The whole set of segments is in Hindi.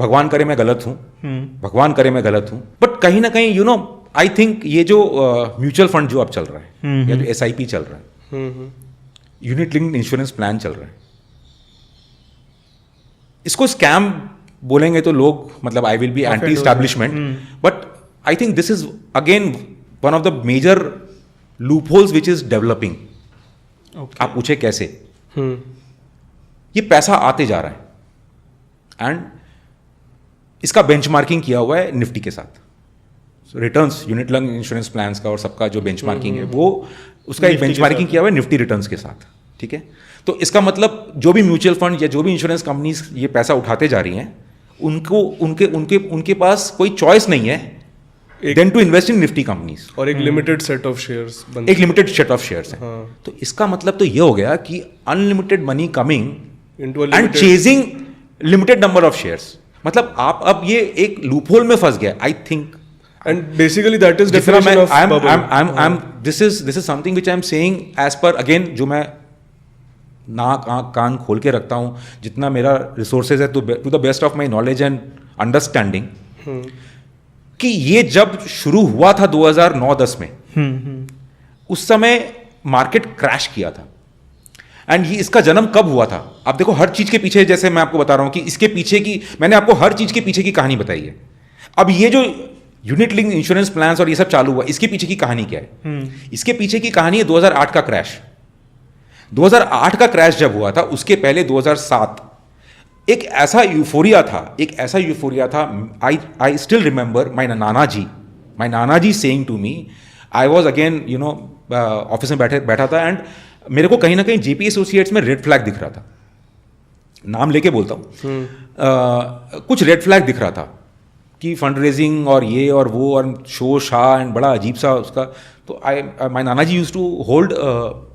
भगवान करे मैं गलत हूँ, भगवान करे मैं गलत हूँ, बट कहीं ना कहीं यू नो आई थिंक ये जो म्यूचुअल फंड जो अब चल रहा है या जो SIP चल रहा है, यूनिट लिंक्ड इंश्योरेंस प्लान चल रहा है, इसको स्कैम बोलेंगे तो लोग मतलब I will be anti establishment, but I think this is again one of the major loopholes which is developing. आप पूछे कैसे, ये पैसा आते जा रहा है एंड इसका बेंचमार्किंग किया हुआ है निफ्टी के साथ. Returns unit linked insurance plans का और सबका जो बेंचमार्किंग है वो उसका एक बेंचमार्किंग किया हुआ है निफ्टी रिटर्न्स के साथ. ठीक है, तो इसका मतलब जो भी म्यूचुअल फंड या जो भी इंश्योरेंस कंपनीज ये पैसा उठाते जा रही हैं उनको उनके उनके उनके पास कोई चॉइस नहीं है then to invest in Nifty companies. और एक लिमिटेड सेट ऑफ शेयर्स, एक लिमिटेड सेट ऑफ शेयर्स है. तो इसका मतलब तो ये हो गया कि unlimited money coming and chasing limited number of shares. मतलब आप अब ये एक लूपहोल में फंस गया I think. And basically that is definition of bubble. This is something which I am saying as per again जो मैं नाक आँख कान खोल के रखता हूँ जितना मेरा रिसोर्सेज है to the best of my knowledge and understanding, कि ये जब शुरू हुआ था 2009-10 में, उस समय मार्केट क्रैश किया था. एंड ये इसका जन्म कब हुआ था आप देखो, हर चीज के पीछे, जैसे मैं आपको बता रहा हूँ कि इसके पीछे की मैंने आपको हर चीज के पीछे की कहानी बताई है. अब ये जो यूनिट लिंक्ड इंश्योरेंस प्लान्स और ये सब चालू हुआ, इसके पीछे की कहानी क्या है? इसके पीछे की कहानी है 2008 का क्रैश. 2008 का क्रैश जब हुआ था उसके पहले 2007 एक ऐसा यूफोरिया था. I still remember my nana ji saying to me, I was again you know office में बैठा था एंड मेरे को कहीं ना कहीं जेपी एसोसिएट्स में रेड फ्लैग दिख रहा था. नाम लेके बोलता हूँ, कुछ रेड फ्लैग दिख रहा था कि फंड रेजिंग और ये और वो और शो शाह एंड बड़ा अजीब सा उसका. तो my nana ji used to hold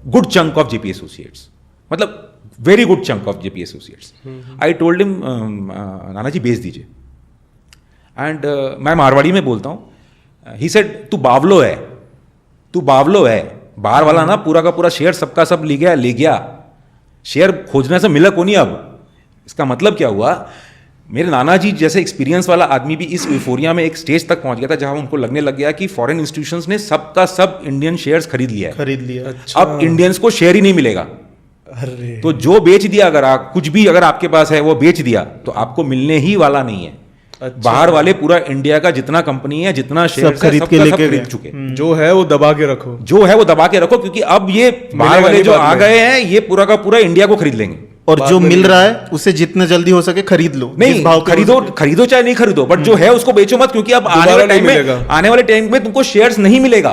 good chunk of JP Associates, मतलब very good chunk of JP Associates. I told him nana ji बेच दीजिए. एंड मैं मारवाड़ी में बोलता हूँ, ही सेड तू बावलो है, बाहर वाला ना पूरा का पूरा शेयर सबका सब ले गया, शेयर खोजने से मिला को नहीं. अब इसका मतलब क्या हुआ, मेरे नाना जी जैसे एक्सपीरियंस वाला आदमी भी इस यूफोरिया में एक स्टेज तक पहुंच गया था जहां उनको लगने लग गया कि फॉरेन इंस्टीट्यूशंस ने सबका सब इंडियन शेयर्स खरीद लिया. अच्छा. अब इंडियंस को शेयर ही नहीं मिलेगा. अरे तो जो बेच दिया, अगर आप कुछ भी अगर आपके पास है वो बेच दिया तो आपको मिलने ही वाला नहीं है. अच्छा. बाहर वाले पूरा इंडिया का जितना कंपनी है, जितना शेयर खरीद चुके. जो है वो दबा के रखो, क्योंकि अब ये बाहर वाले जो आ गए हैं ये पूरा का पूरा इंडिया को खरीद लेंगे. और जो मिल रहा है उसे जितना जल्दी हो सके खरीद लो. नहीं खरीदो चाहे नहीं खरीदो, बट जो है उसको बेचो मत, क्योंकि अब आने वाले टाइम में तुमको शेयर्स नहीं मिलेगा.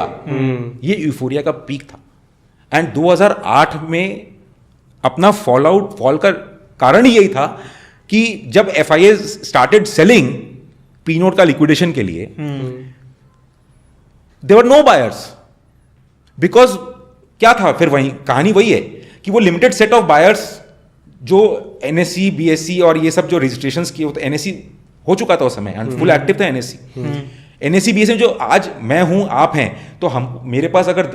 ये यूफोरिया का पीक था. एंड 2008 में अपना फॉल का कारण ही यही था कि जब FIAs started selling P note का लिक्विडेशन के लिए, there were no buyers. Because क्या था फिर, वही कहानी वही है कि वो लिमिटेड सेट ऑफ बायर्स जो NSE BSE और ये सब जो रजिस्ट्रेशंस किए होते, NSE हो चुका था उस समय एंड फुल एक्टिव था NSE BSE जो आज मैं हूं आप हैं, तो हम मेरे पास अगर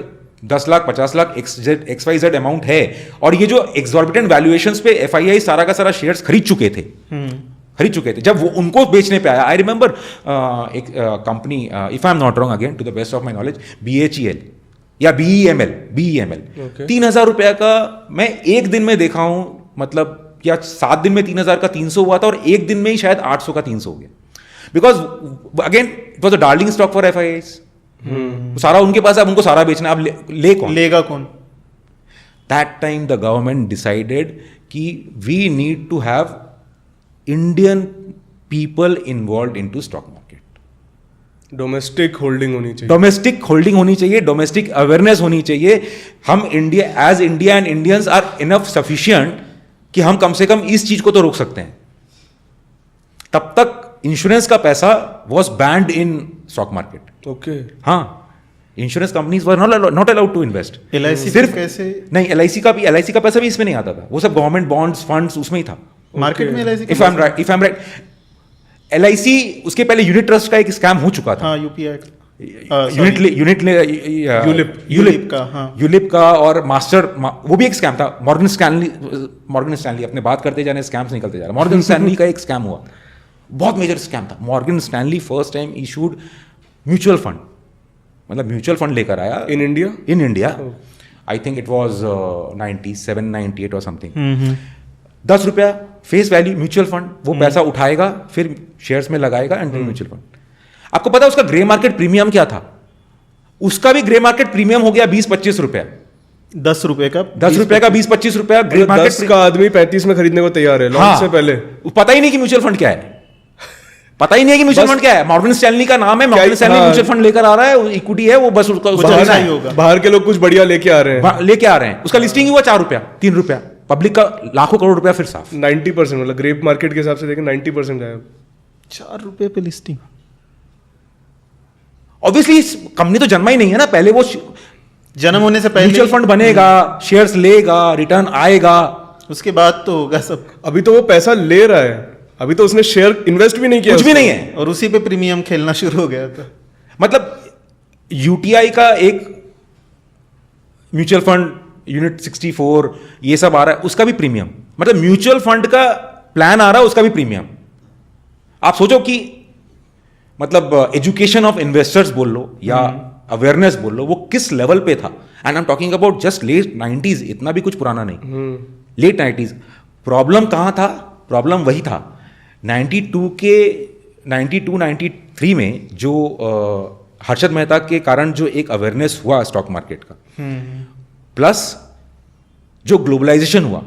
10 लाख 50 लाख XYZ अमाउंट है और ये जो एग्जॉर्बिटेंट वैल्यूएशंस पे FII सारा का सारा शेयर्स खरीद चुके थे जब वो उनको बेचने पे आया. आई रिमेंबर एक company, if I am not wrong again to the best of my knowledge, BHEL या BEML 3,000 रुपया का मैं एक दिन में देखा हूं, मतलब या 7 दिन में 3,000 का 300 हुआ था और एक दिन में ही शायद 800 का 300 हो गया. Because again it was a darling stock for FIIs. सारा उनके पास, अब उनको सारा बेचना, अब लेगा कौन? That time the government decided कि we need to have Indian people involve into stock market. Domestic holding होनी चाहिए, डोमेस्टिक अवेयरनेस होनी चाहिए. हम India as India and Indians are enough sufficient कि हम कम से कम इस चीज को तो रोक सकते हैं. तब तक इंश्योरेंस का पैसा was banned in stock market. Okay. हाँ, insurance companies were not allowed to invest. LIC सिर्फ कैसे? नहीं, LIC का पैसा भी इसमें नहीं आता था, वो सब गवर्नमेंट बॉन्ड्स फंड्स उसमें ही था. मार्केट में LIC, if I M right, LIC उसके पहले यूनिट ट्रस्ट का एक स्कैम हो चुका था. हाँ, UPI यूलिप का और मास्टर, वो भी एक स्कैम था. मॉर्गन स्टैनली, अपने बात करते जाने स्कैम्स निकलते जा रहे. मॉर्गन स्टैनली का एक स्कैम हुआ बहुत मेजर स्कैम था। Morgan Stanley first time issued mutual fund, मतलब म्यूचुअल फंड लेकर आया in India. In India. I think it was 97 98 और समथिंग। 10 रुपया फेस वैल्यू म्यूचुअल फंड, वो पैसा उठाएगा फिर शेयर्स में लगाएगा एंड म्यूचुअल फंड। आपको पता है उसका ग्रे मार्केट प्रीमियम क्या था? उसका भी ग्रे मार्केट प्रीमियम हो गया 20-25 रुपया। 10 रुपए का 20-25 रुपया ग्रे मतलब मार्केट 10 का आदमी 35 में खरीदने को तैयार है लॉन्च से पहले। पता ही नहीं कि म्यूचुअल फंड क्या है, पता ही नहीं है कि म्यूचुअल फंड क्या है। मॉर्गन स्टैनली का नाम है, मॉर्गन स्टैनली म्यूचुअल फंड लेकर आ रहा है, इक्विटी है वो, बस उसका ऐसा ही होगा। बाहर के लोग कुछ बढ़िया लेके आ रहे हैं, लेके आ रहे हैं। उसका लिस्टिंग हुआ 4 रुपया 3 रुपया, पब्लिक का लाखों करोड़ रुपया फिर साफ। 90% मतलब ग्रेप मार्केट के हिसाब से देखें 90% गायब। 4 रुपए पे लिस्टिंग। ऑब्वियसली कंपनी तो जन्मा ही नहीं है ना, पहले वो जन्म होने से पहले म्यूचुअल फंड बनेगा, शेयर्स लेगा, रिटर्न आएगा, उसके बाद तो होगा सब। अभी तो वो पैसा ले रहा है, अभी तो उसने शेयर इन्वेस्ट भी नहीं किया, कुछ भी नहीं है, और उसी पे प्रीमियम खेलना शुरू हो गया था। मतलब यूटीआई का एक म्यूचुअल फंड यूनिट 64 ये सब आ रहा है, उसका भी प्रीमियम, मतलब म्यूचुअल फंड का प्लान आ रहा है उसका भी प्रीमियम। आप सोचो कि मतलब एजुकेशन ऑफ इन्वेस्टर्स बोल लो या अवेयरनेस बोल लो, वो किस लेवल पे था। And I am talking about just let 90s, इतना भी कुछ पुराना नहीं, लेट 90s। प्रॉब्लम कहां था? प्रॉब्लम वही था 92-93 में जो हर्षद मेहता के कारण जो एक अवेयरनेस हुआ स्टॉक मार्केट का, प्लस जो ग्लोबलाइजेशन हुआ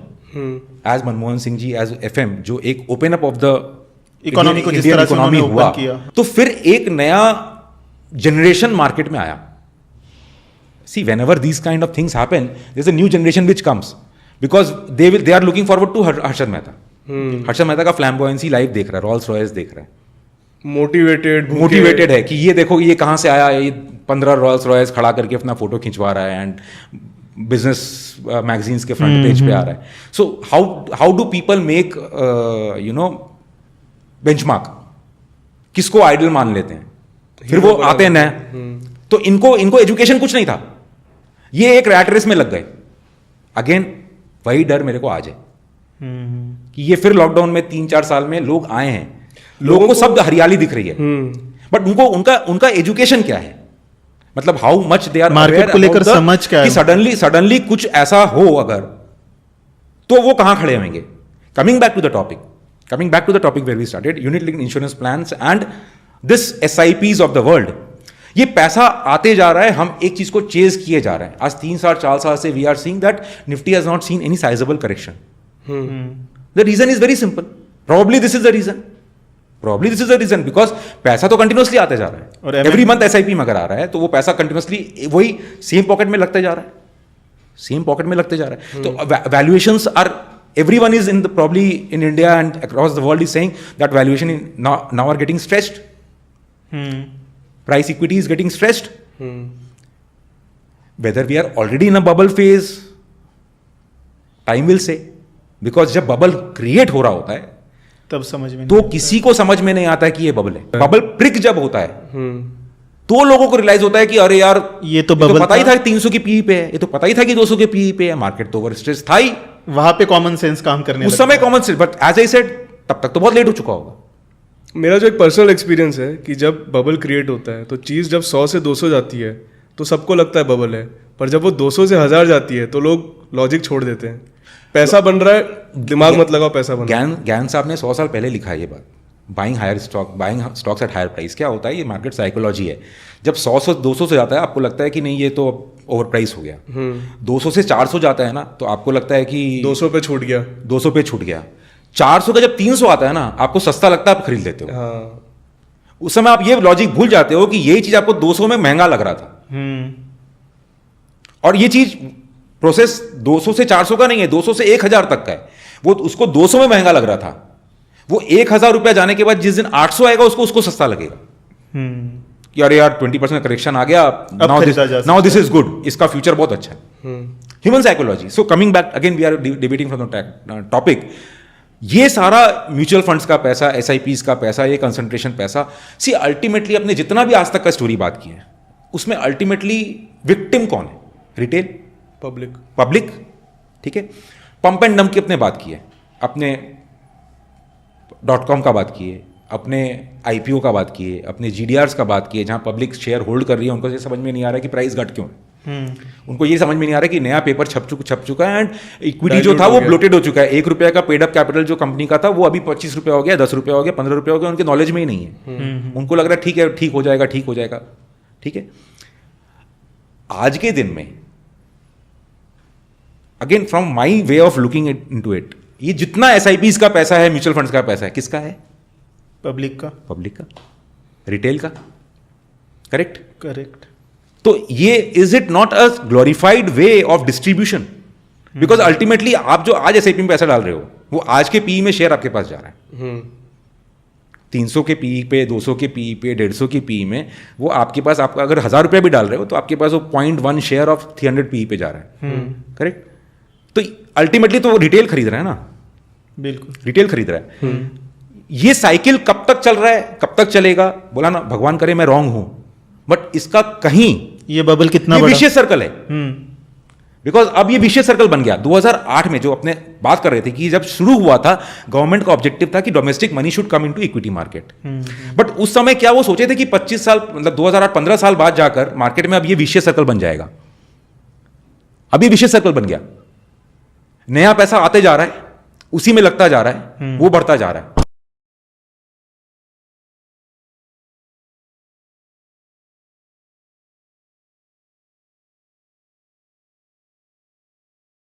as Manmohan Singh ji as FM, जो एक open up of the economy को जिस तरह से उन्होंने हुआ, ओपन किया, तो फिर एक नया जनरेशन मार्केट में आया। सी whenever these kind of things happen, there's a new generation which comes because they are looking forward to Harshad Mehta. Harshad Mehta का फ्लैम्बॉयंसी लाइव देख रहा है, रॉल्स रॉयस देख रहा है, मोटिवेटेड है कि ये देखो ये कहां से आया, ये 15 रॉल्स रॉयस खड़ा करके अपना फोटो खिंचवा रहा है एंड बिजनेस मैगजीन्स के फ्रंट पेज पे आ रहा है। So how do people make benchmark, किसको आइडल मान लेते हैं, फिर वो आते हैं नए। तो इनको एजुकेशन कुछ नहीं था, ये एक रैट रेस में लग गए। अगेन वही डर मेरे को आ जाए कि ये फिर लॉकडाउन में 3-4 साल में लोग आए हैं, लोगों को सब हरियाली दिख रही है, बट उनका एजुकेशन क्या है, मतलब how much they are market को लेकर समझ क्या है, सडनली कुछ ऐसा हो अगर, तो वो कहां खड़े होंगे। Coming back to the topic where we started, unit linked insurance plans and this SIPs of the world. ये पैसा आते जा रहा है, हम एक चीज को चेज किए जा रहे हैं। आज 3-4 साल से we are seeing that Nifty has not seen any sizeable correction. The reason is very simple, probably this is the reason because पैसा तो कंटिन्यूसली आते जा रहा है, और एवरी मंथ SIP में अगर आ रहा है तो वो पैसा कंटिन्यूसली वही सेम पॉकेट में लगते जा रहा है। तो valuations are, everyone is probably in India and across the world is saying that valuation now are getting stretched. Price equity is getting stretched. Whether we are already in a bubble phase, time will say. Because जब बबल क्रिएट हो रहा होता है तब समझ में तो किसी को समझ में नहीं आता है कि ये बबल है। बबल प्रिक जब होता है तो लोगों को रियलाइज होता है कि अरे यार ये तो बबल पता ही था कि 300 की PE पे है, ये तो पता ही था कि 200 के PE पे है, मार्केट तो ओवर स्ट्रेस था ही। वहां पे कॉमन सेंस काम करने उस समय common sense, but as I said तब तक तो बहुत लेट हो चुका होगा। मेरा जो एक पर्सनल एक्सपीरियंस है कि जब बबल क्रिएट होता है तो चीज़ जब 100 से 200 जाती है तो सबको लगता है बबल है, पर जब वो 200 से 1000 जाती है तो लोग लॉजिक छोड़ देते हैं। पैसा बन रहा है, दिमाग मत लगाओ, पैसा बन रहा है। ज्ञान साहब ने 100 साल पहले लिखा है ये बात, buying stocks at higher price. क्या होता है, ये मार्केट साइकोलॉजी है। जब 100 से 200 से जाता है आपको लगता है कि नहीं ये तो ओवर प्राइस हो गया, 200 से 400 जाता है ना तो आपको लगता है कि 200 पे छूट गया, 400 का जब 300 आता है ना आपको सस्ता लगता है, आप खरीद लेते हो। हाँ। उस समय आप ये लॉजिक भूल जाते हो कि यही चीज आपको 200 में महंगा लग रहा था, और ये चीज प्रोसेस 200 से 400 का नहीं है, 200 से 1000 तक का है। वो उसको 200 में महंगा लग रहा था, वो 1000 रुपया जाने के बाद जिस दिन 800 आएगा उसको सस्ता लगेगा कि अरे यार 20% करेक्शन आ गया, नाउ दिस इज गुड, इसका फ्यूचर बहुत अच्छा है। Human psychology. So coming back again, we are debating from the topic. ये सारा म्यूचुअल फंड्स का पैसा, SIPs का पैसा, ये कंसंट्रेशन पैसा, सी अल्टीमेटली अपने जितना भी आज तक का स्टोरी बात की है उसमें अल्टीमेटली विक्टिम कौन है? Retail, public. ठीक है, पंप एंड डंप की अपने बात की है, अपने .com का बात की है, अपने आईपीओ का बात किए, अपने जीडीआर्स का बात किए, जहाँ पब्लिक शेयर होल्ड कर रही है, उनको ये समझ में नहीं आ रहा है कि प्राइस घट क्यों है। उनको ये समझ में नहीं आ रहा है कि नया पेपर छप चुका है एंड इक्विटी जो था वो ब्लोटेड हो चुका है। 1 रुपये का पेड अप कैपिटल जो कंपनी का था वो अभी 25 रुपये हो गया, 10 रुपये हो गया, 15 रुपये हो गया, उनके नॉलेज में ही नहीं है। उनको लग रहा है ठीक है, ठीक हो जाएगा, ठीक हो जाएगा। ठीक है, आज के दिन में again from my way of looking into it, ये जितना एसआईपीज का पैसा है, म्यूचुअल फंड्स का पैसा है, किसका है? पब्लिक का। पब्लिक का, रिटेल का। करेक्ट। करेक्ट। तो ये is it not a glorified way of distribution? Because ultimately आप जो आज एसआईपी में पैसा डाल रहे हो वो आज के पीई में शेयर आपके पास जा रहा है। 300 के पीई पे, 200 के पीई पे, 150 के पीई में वो आपके पास, आपका अगर 1000 रुपया भी डाल रहे हो तो आपके पास वो 0.1 शेयर ऑफ 300 पीई पे जा रहा है। करेक्ट। तो अल्टीमेटली तो वो रिटेल खरीद रहा है ना, बिल्कुल रिटेल खरीद रहा है। ये साइकिल कब तक चल रहा है, कब तक चलेगा? बोला ना, भगवान करे मैं रॉन्ग हूं, बट इसका कहीं ये बबल कितना ये बड़ा? विशेष सर्कल है। बिकॉज अब ये विशेष सर्कल बन गया। 2008 में जो अपने बात कर रहे थे कि जब शुरू हुआ था, गवर्नमेंट का ऑब्जेक्टिव था कि domestic money should come into equity market. But उस समय क्या वो सोचे थे कि 25 साल, मतलब 2008-15 साल बाद जाकर मार्केट में अब ये विशेष सर्कल बन जाएगा? अभी विशेष सर्कल बन गया, नया पैसा आते जा रहा है, उसी में लगता जा रहा है, वो बढ़ता जा रहा है।